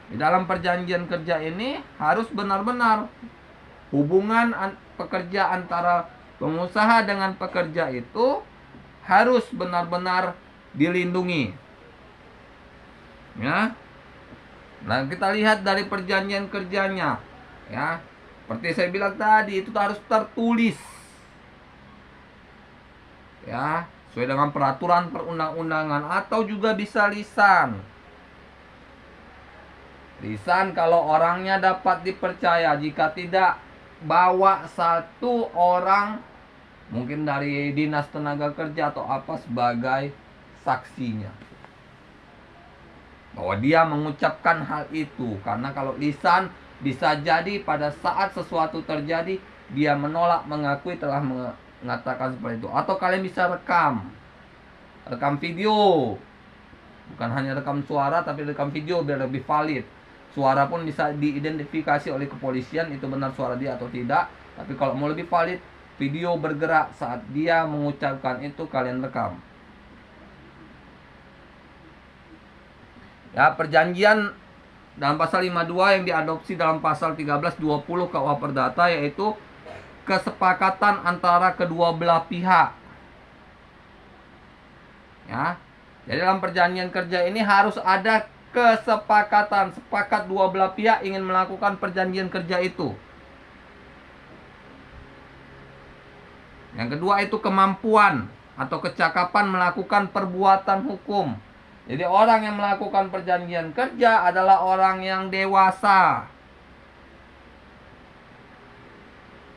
Di dalam perjanjian kerja ini harus benar-benar hubungan pekerja antara pengusaha dengan pekerja itu harus benar-benar dilindungi. Ya. Nah, kita lihat dari perjanjian kerjanya. Ya. Seperti saya bilang tadi, itu harus tertulis. Ya, sesuai dengan peraturan perundang-undangan atau juga bisa lisan. Lisan kalau orangnya dapat dipercaya, jika tidak bawa satu orang mungkin dari dinas tenaga kerja atau apa sebagai saksinya, bahwa dia mengucapkan hal itu. Karena kalau lisan bisa jadi pada saat sesuatu terjadi dia menolak mengakui telah mengatakan seperti itu. Atau kalian bisa rekam video, bukan hanya rekam suara tapi rekam video biar lebih valid. Suara pun bisa diidentifikasi oleh kepolisian itu benar suara dia atau tidak. Tapi kalau mau lebih valid, video bergerak saat dia mengucapkan itu kalian rekam. Ya, perjanjian dalam pasal 52 yang diadopsi dalam pasal 1320 KUH Perdata, yaitu kesepakatan antara kedua belah pihak. Ya. Jadi dalam perjanjian kerja ini harus ada kesepakatan, sepakat dua belah pihak ingin melakukan perjanjian kerja itu. Yang kedua itu kemampuan atau kecakapan melakukan perbuatan hukum. Jadi orang yang melakukan perjanjian kerja adalah orang yang dewasa.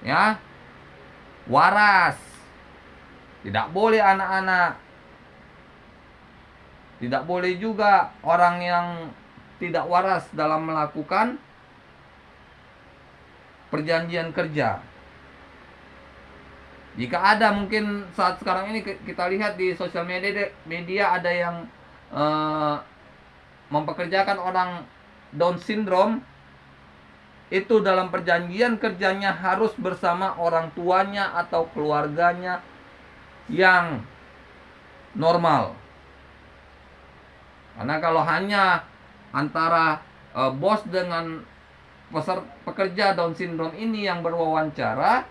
Ya. Waras. Tidak boleh anak-anak. Tidak boleh juga orang yang tidak waras dalam melakukan perjanjian kerja. Jika ada, mungkin saat sekarang ini kita lihat di sosial media ada yang mempekerjakan orang Down syndrome, itu dalam perjanjian kerjanya harus bersama orang tuanya atau keluarganya yang normal. Karena kalau hanya antara bos dengan pekerja Down syndrome ini yang berwawancara,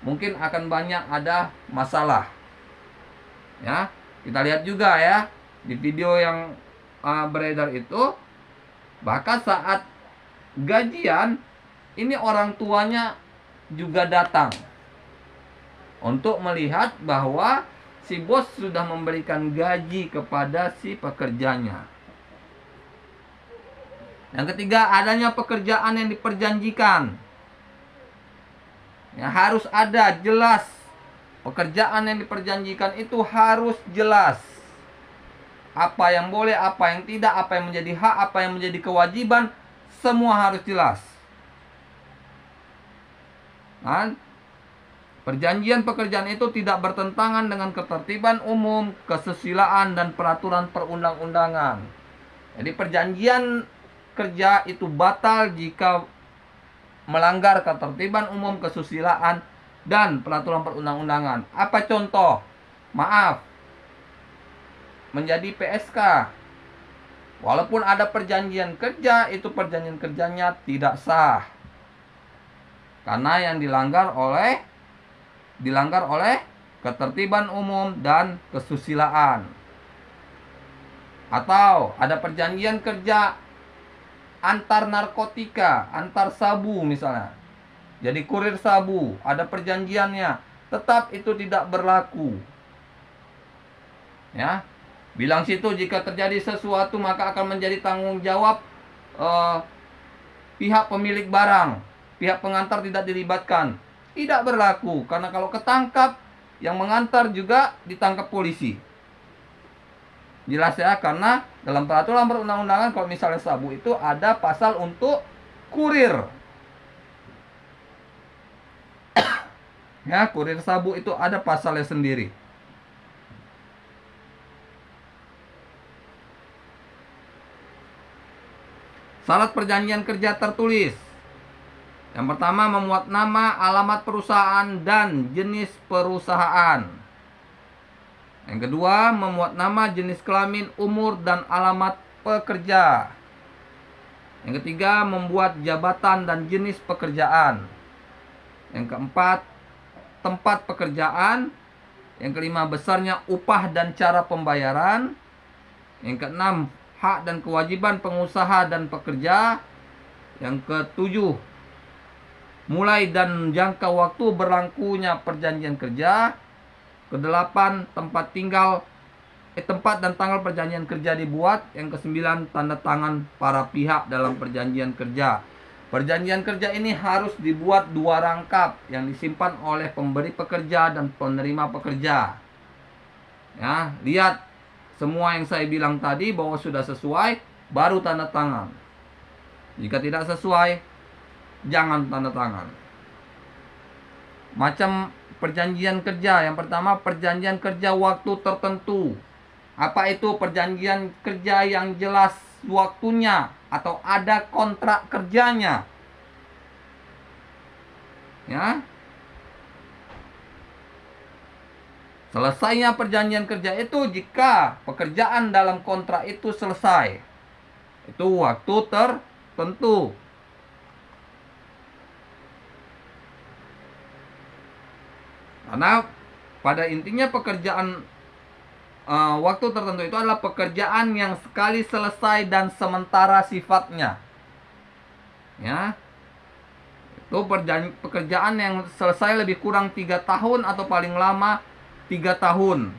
mungkin akan banyak ada masalah. Ya, kita lihat juga ya di video yang beredar itu, bahkan saat gajian ini orang tuanya juga datang untuk melihat bahwa si bos sudah memberikan gaji kepada si pekerjanya. Yang ketiga, adanya pekerjaan yang diperjanjikan. Ya, harus ada jelas. Pekerjaan yang diperjanjikan itu harus jelas. Apa yang boleh, apa yang tidak, apa yang menjadi hak, apa yang menjadi kewajiban, semua harus jelas. Kan? Perjanjian pekerjaan itu tidak bertentangan dengan ketertiban umum, kesusilaan, dan peraturan perundang-undangan. Jadi perjanjian kerja itu batal jika melanggar ketertiban umum, kesusilaan, dan peraturan perundang-undangan. Apa contoh? Maaf, menjadi PSK. Walaupun ada perjanjian kerja, itu perjanjian kerjanya tidak sah. Karena yang dilanggar oleh ketertiban umum dan kesusilaan. Atau ada perjanjian kerja antar narkotika, antar sabu misalnya. Jadi kurir sabu, ada perjanjiannya, tetap itu tidak berlaku. Ya. Bilang situ jika terjadi sesuatu maka akan menjadi tanggung jawab pihak pemilik barang. Pihak pengantar tidak dilibatkan. Tidak berlaku, karena kalau ketangkap, yang mengantar juga ditangkap polisi. Jelas ya, karena dalam peraturan perundang-undangan kalau misalnya sabu itu ada pasal untuk kurir. Ya, kurir sabu itu ada pasalnya sendiri. Syarat perjanjian kerja tertulis. Yang pertama, memuat nama, alamat perusahaan, dan jenis perusahaan. Yang kedua, memuat nama, jenis kelamin, umur, dan alamat pekerja. Yang ketiga, membuat jabatan dan jenis pekerjaan. Yang keempat, tempat pekerjaan. Yang kelima, besarnya upah dan cara pembayaran. Yang keenam, hak dan kewajiban pengusaha dan pekerja. Yang ketujuh, mulai dan jangka waktu berlakunya perjanjian kerja. Kedelapan, tempat dan tanggal perjanjian kerja dibuat. Yang kesembilan, tanda tangan para pihak dalam perjanjian kerja. Perjanjian kerja ini harus dibuat 2 rangkap yang disimpan oleh pemberi pekerja dan penerima pekerja. Ya, lihat semua yang saya bilang tadi bahwa sudah sesuai, baru tanda tangan. Jika tidak sesuai, jangan tanda tangan. Macam perjanjian kerja. Yang pertama, perjanjian kerja waktu tertentu. Apa itu perjanjian kerja yang jelas waktunya atau ada kontrak kerjanya? Ya. Selesainya perjanjian kerja itu jika pekerjaan dalam kontrak itu selesai. Itu waktu tertentu. Karena pada intinya pekerjaan waktu tertentu itu adalah pekerjaan yang sekali selesai dan sementara sifatnya. Ya. Itu pekerjaan yang selesai lebih kurang 3 tahun atau paling lama 3 tahun.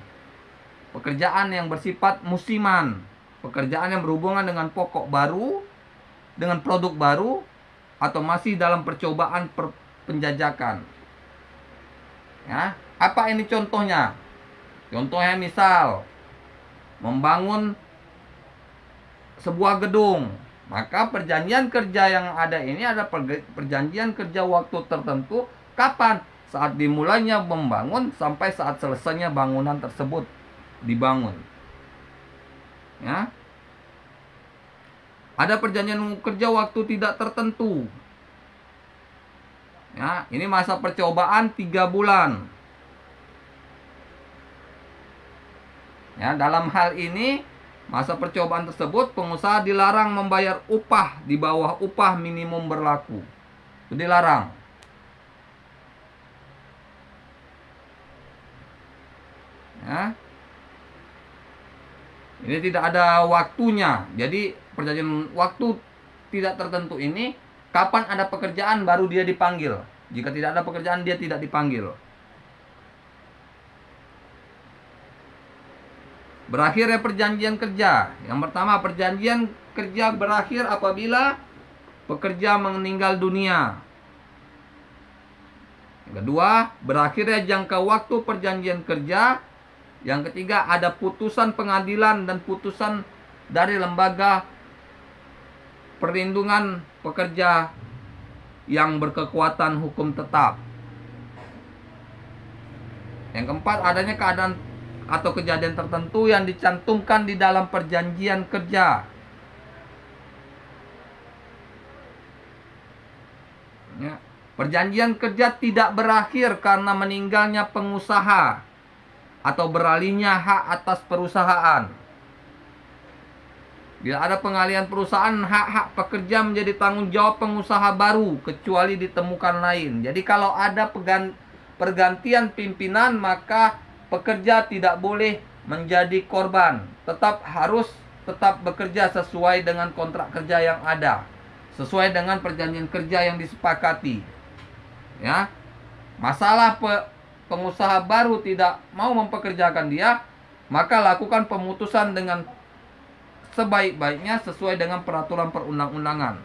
Pekerjaan yang bersifat musiman. Pekerjaan yang berhubungan dengan pokok baru, dengan produk baru, atau masih dalam percobaan penjajakan. Ya, apa ini contohnya? Contohnya misal membangun sebuah gedung, maka perjanjian kerja yang ada ini ada perjanjian kerja waktu tertentu. Kapan? Saat dimulainya membangun sampai saat selesainya bangunan tersebut dibangun. Ya. Ada perjanjian kerja waktu tidak tertentu. Ya, ini masa percobaan 3 bulan. Ya, dalam hal ini masa percobaan tersebut pengusaha dilarang membayar upah di bawah upah minimum berlaku. Itu dilarang. Ya. Ini tidak ada waktunya. Jadi perjanjian waktu tidak tertentu ini kapan ada pekerjaan baru dia dipanggil. Jika tidak ada pekerjaan dia tidak dipanggil. Berakhirnya perjanjian kerja. Yang pertama, perjanjian kerja berakhir apabila pekerja meninggal dunia. Yang kedua, berakhirnya jangka waktu perjanjian kerja. Yang ketiga, ada putusan pengadilan dan putusan dari lembaga perlindungan pekerja yang berkekuatan hukum tetap. Yang keempat, adanya keadaan atau kejadian tertentu yang dicantumkan di dalam perjanjian kerja. Ya. Perjanjian kerja tidak berakhir karena meninggalnya pengusaha atau beralihnya hak atas perusahaan. Bila ada pengalihan perusahaan, hak-hak pekerja menjadi tanggung jawab pengusaha baru kecuali ditemukan lain. Jadi kalau ada pergantian pimpinan, maka pekerja tidak boleh menjadi korban. Harus tetap bekerja sesuai dengan kontrak kerja yang ada, sesuai dengan perjanjian kerja yang disepakati. Ya. Masalah pengusaha baru tidak mau mempekerjakan dia, maka lakukan pemutusan dengan sebaik-baiknya sesuai dengan peraturan perundang-undangan.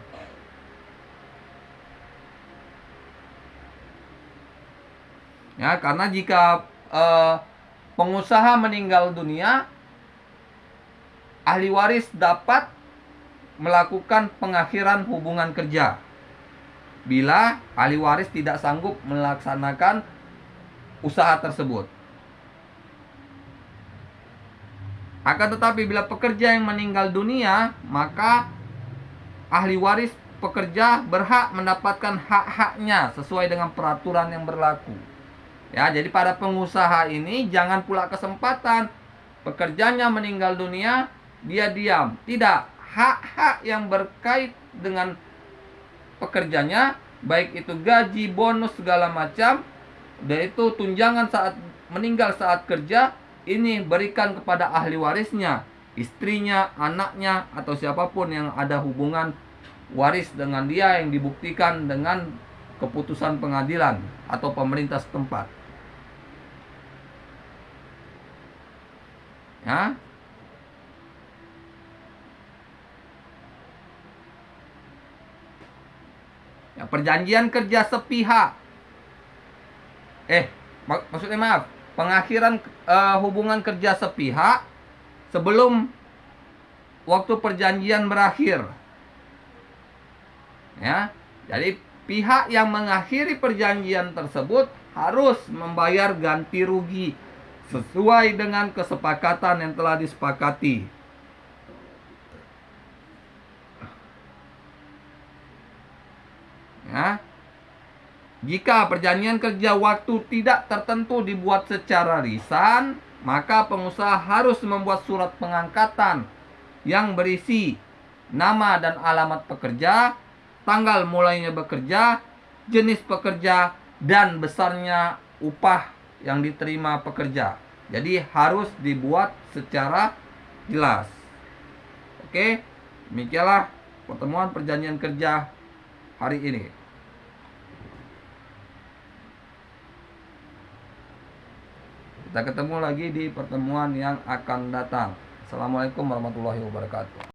Ya, karena jika pengusaha meninggal dunia, ahli waris dapat melakukan pengakhiran hubungan kerja bila ahli waris tidak sanggup melaksanakan usaha tersebut. Akan tetapi bila pekerja yang meninggal dunia, maka ahli waris pekerja berhak mendapatkan hak-haknya sesuai dengan peraturan yang berlaku. Ya, jadi para pengusaha ini jangan pula kesempatan pekerjanya meninggal dunia dia diam. Tidak, hak-hak yang berkait dengan pekerjanya, baik itu gaji, bonus, segala macam, dan itu tunjangan saat meninggal saat kerja, ini berikan kepada ahli warisnya, istrinya, anaknya, atau siapapun yang ada hubungan waris dengan dia yang dibuktikan dengan keputusan pengadilan atau pemerintah setempat. Ya. Ya, perjanjian kerja sepihak. Maksudnya maaf, pengakhiran hubungan kerja sepihak sebelum waktu perjanjian berakhir. Ya. Jadi pihak yang mengakhiri perjanjian tersebut harus membayar ganti rugi sesuai dengan kesepakatan yang telah disepakati. Ya. Jika perjanjian kerja waktu tidak tertentu dibuat secara lisan, maka pengusaha harus membuat surat pengangkatan yang berisi nama dan alamat pekerja, tanggal mulainya bekerja, jenis pekerja, dan besarnya upah yang diterima pekerja. Jadi harus dibuat secara jelas. Oke, demikianlah pertemuan perjanjian kerja hari ini. Kita ketemu lagi di pertemuan yang akan datang. Assalamualaikum warahmatullahi wabarakatuh.